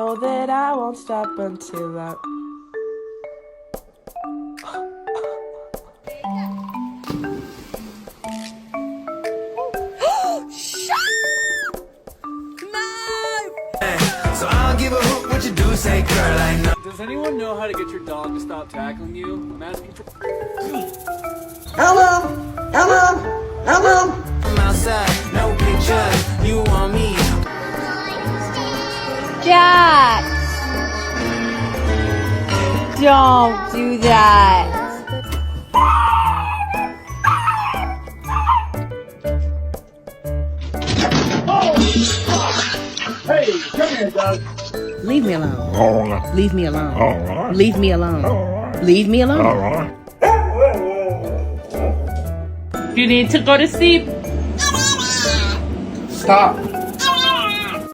Know that I won't stop until I. So I don't give a hoot what you do, say girl, I know. Does anyone know how to get your dog to stop tackling you? I'm asking for. Hello, hello, hello. I'm outside, no pictures, you want me. Jax! Don't do that. Hey, come here, Doug. Leave me alone. All right. Leave me alone. All right. Leave me alone. All right. Leave me alone. All right. You need to go to sleep. Stop.